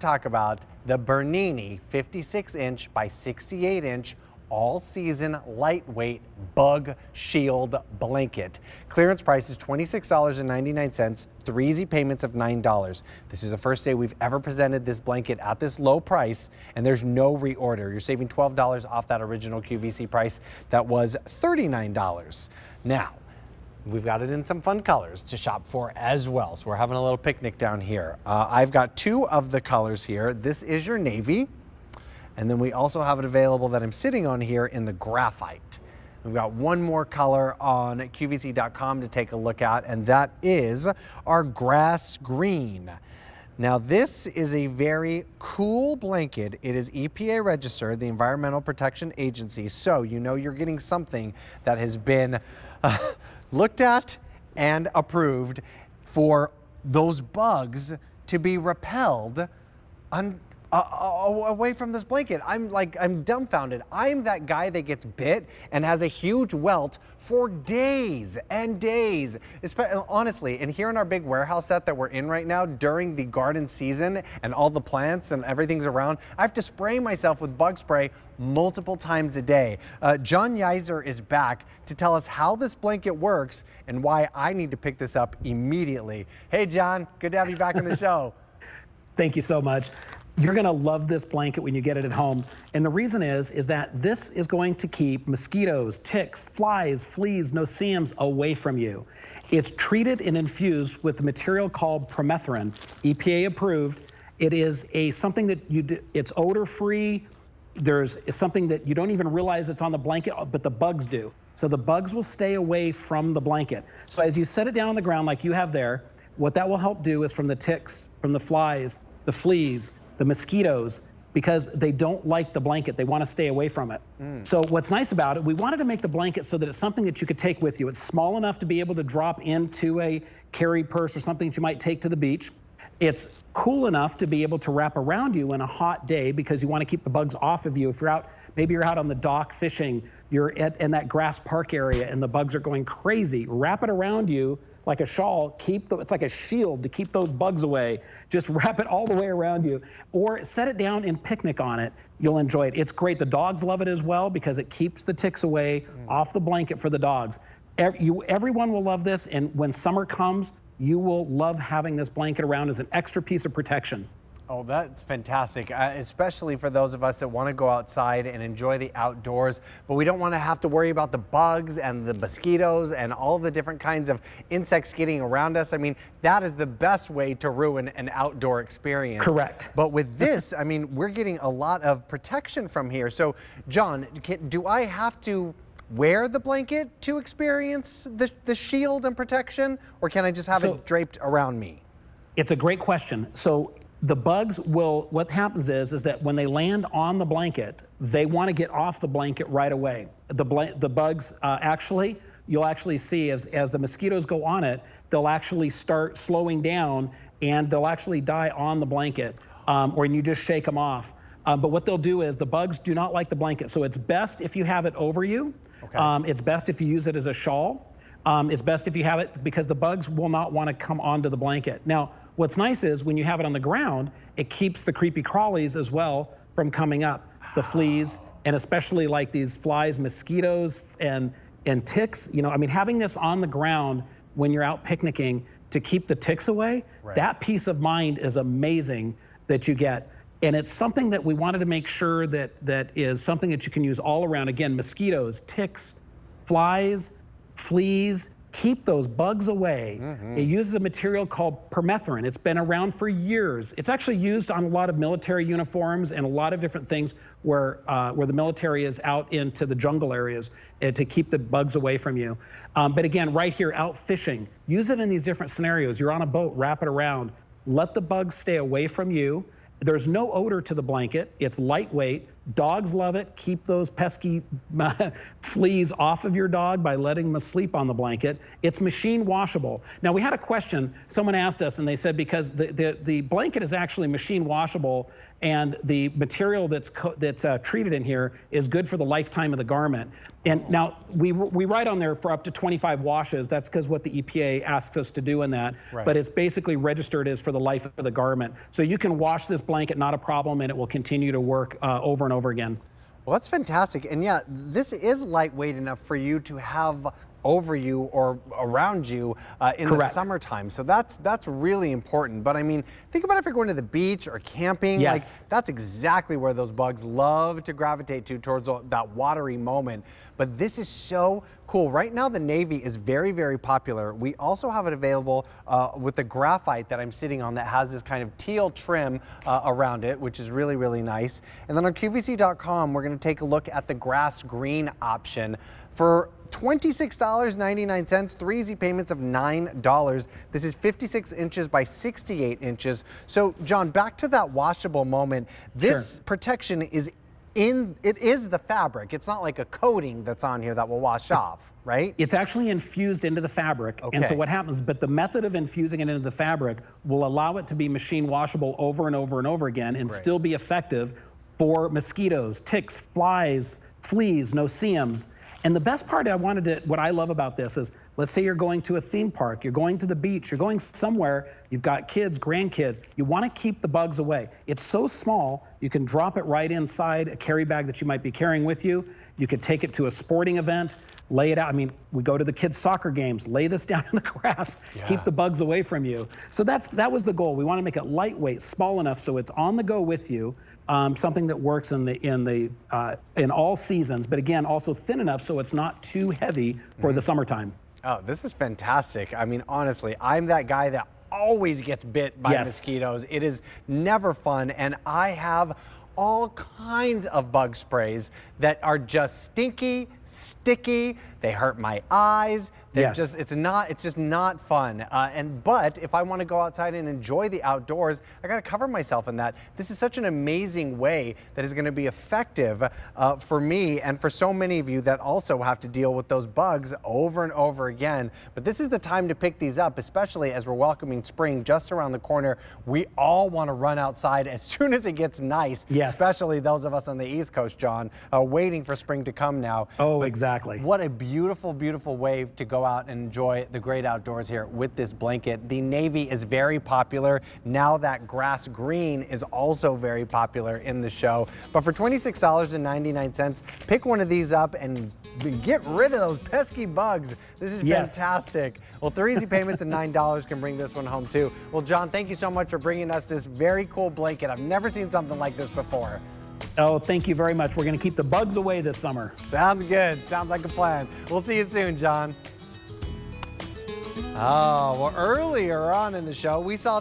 Talk about the Bernini 56-inch by 68-inch all-season lightweight bug shield blanket. Clearance price is $26.99, 3 easy payments of $9. This is the first day we've ever presented this blanket at this low price, and there's no reorder. You're saving $12 off that original QVC price that was $39. Now, we've got it in some fun colors to shop for as well. So we're having a little picnic down here. I've got 2 of the colors here. This is your navy. And then we also have it available that I'm sitting on here in the graphite. We've got one more color on QVC.com to take a look at, and that is our grass green. Now this is a very cool blanket. It is EPA registered, the Environmental Protection Agency. So you know you're getting something that has been looked at and approved for those bugs to be repelled away from this blanket. I'm dumbfounded. I'm that guy that gets bit and has a huge welt for days and days. Honestly, and here in our big warehouse set that we're in right now during the garden season and all the plants and everything's around, I have to spray myself with bug spray multiple times a day. John Yeiser is back to tell us how this blanket works and why I need to pick this up immediately. Hey John, good to have you back on the show. Thank you so much. You're going to love this blanket when you get it at home. And the reason is that this is going to keep mosquitoes, ticks, flies, fleas, no-see-ums away from you. It's treated and infused with a material called permethrin, EPA approved. It is something that it's odor-free. It's something that you don't even realize it's on the blanket, but the bugs do. So the bugs will stay away from the blanket. So as you set it down on the ground like you have there, what that will help do is from the ticks, from the flies, the fleas, the mosquitoes, because they don't like the blanket. They want to stay away from it. So what's nice about it, we wanted to make the blanket so that it's something that you could take with you. It's small enough to be able to drop into a carry purse or something that you might take to the beach. It's cool enough to be able to wrap around you in a hot day because you want to keep the bugs off of you. If you're out, maybe you're out on the dock fishing, you're in that grass park area and the bugs are going crazy, wrap it around you like a shawl, it's like a shield to keep those bugs away. Just wrap it all the way around you, or set it down and picnic on it. You'll enjoy it. It's great. The dogs love it as well because it keeps the ticks away off the blanket for the dogs. Everyone will love this, and when summer comes, you will love having this blanket around as an extra piece of protection. Oh, that's fantastic, especially for those of us that want to go outside and enjoy the outdoors, but we don't want to have to worry about the bugs and the mosquitoes and all the different kinds of insects getting around us. I mean, that is the best way to ruin an outdoor experience. Correct. But with this, I mean, we're getting a lot of protection from here. So, John, do I have to wear the blanket to experience the shield and protection, or can I just have it draped around me? It's a great question. So the bugs what happens is that when they land on the blanket, they want to get off the blanket right away. The bugs you'll actually see as the mosquitoes go on it, they'll actually start slowing down and they'll actually die on the blanket, or you just shake them off. But what they'll do is the bugs do not like the blanket. So it's best if you have it over you. Okay. It's best if you use it as a shawl. It's best if you have it because the bugs will not want to come onto the blanket. Now, what's nice is when you have it on the ground, it keeps the creepy crawlies as well from coming up, the fleas, and especially like these flies, mosquitoes, and ticks. You know, I mean, having this on the ground when you're out picnicking to keep the ticks away, that peace of mind is amazing that you get. And it's something that we wanted to make sure that is something that you can use all around. Again, mosquitoes, ticks, flies, fleas, keep those bugs away. It uses a material called permethrin. It's been around for years. It's actually used on a lot of military uniforms and a lot of different things where the military is out into the jungle areas to keep the bugs away from you. But again, right here, out fishing, use it in these different scenarios. You're on a boat, wrap it around, let the bugs stay away from you. There's no odor to the blanket. It's lightweight. Dogs love it. Keep those pesky fleas off of your dog by letting them sleep on the blanket. It's machine washable. Now, we had a question. Someone asked us, and they said because the blanket is actually machine washable, and the material that's treated in here is good for the lifetime of the garment. And now we write on there for up to 25 washes. That's because what the EPA asks us to do in that. Right. But it's basically registered as for the life of the garment. So you can wash this blanket, not a problem, and it will continue to work over and over again. Well, that's fantastic. And yeah, this is lightweight enough for you to have over you or around you in Correct. the summertime. So that's really important. But I mean, think about if you're going to the beach or camping. Yes. Like, that's exactly where those bugs love to gravitate to, towards that watery moment. But this is so cool. Right now, the navy is very, very popular. We also have it available with the graphite that I'm sitting on that has this kind of teal trim around it, which is really, really nice. And then on QVC.com, we're going to take a look at the grass green option for $26.99, 3 easy payments of $9. This is 56 inches by 68 inches. So, John, back to that washable moment. This Sure. protection is it is the fabric. It's not like a coating that's on here that will wash off, right? It's actually infused into the fabric. Okay. And so what happens, but the method of infusing it into the fabric will allow it to be machine washable over and over and over again and Great. still be effective for mosquitoes, ticks, flies, fleas, no-see-ums. And the best part what I love about this is, let's say you're going to a theme park, you're going to the beach, you're going somewhere, you've got kids, grandkids, you want to keep the bugs away. It's so small, you can drop it right inside a carry bag that you might be carrying with you. You could take it to a sporting event, lay it out. I mean, we go to the kids' soccer games, lay this down in the grass, keep the bugs away from you. So that was the goal. We want to make it lightweight, small enough so it's on the go with you. Something that works in all seasons, but again, also thin enough so it's not too heavy for the summertime. Oh, this is fantastic. I mean, honestly, I'm that guy that always gets bit by mosquitoes. It is never fun, and I have all kinds of bug sprays that are just stinky, sticky. They hurt my eyes. They're it's just not fun. But if I want to go outside and enjoy the outdoors, I got to cover myself in that. This is such an amazing way that is going to be effective for me and for so many of you that also have to deal with those bugs over and over again. But this is the time to pick these up, especially as we're welcoming spring just around the corner. We all want to run outside as soon as it gets nice, especially those of us on the East Coast, John, waiting for spring to come now. Oh, exactly. What a beautiful, beautiful way to go out and enjoy the great outdoors here with this blanket. The navy is very popular. Now that grass green is also very popular in the show. But for $26.99, pick one of these up and get rid of those pesky bugs. This is fantastic. Well, 3 easy payments of $9 can bring this one home too. Well, John, thank you so much for bringing us this very cool blanket. I've never seen something like this before. Oh, thank you very much. We're going to keep the bugs away this summer. Sounds good. Sounds like a plan. We'll see you soon, John. Oh, well, earlier on in the show, we saw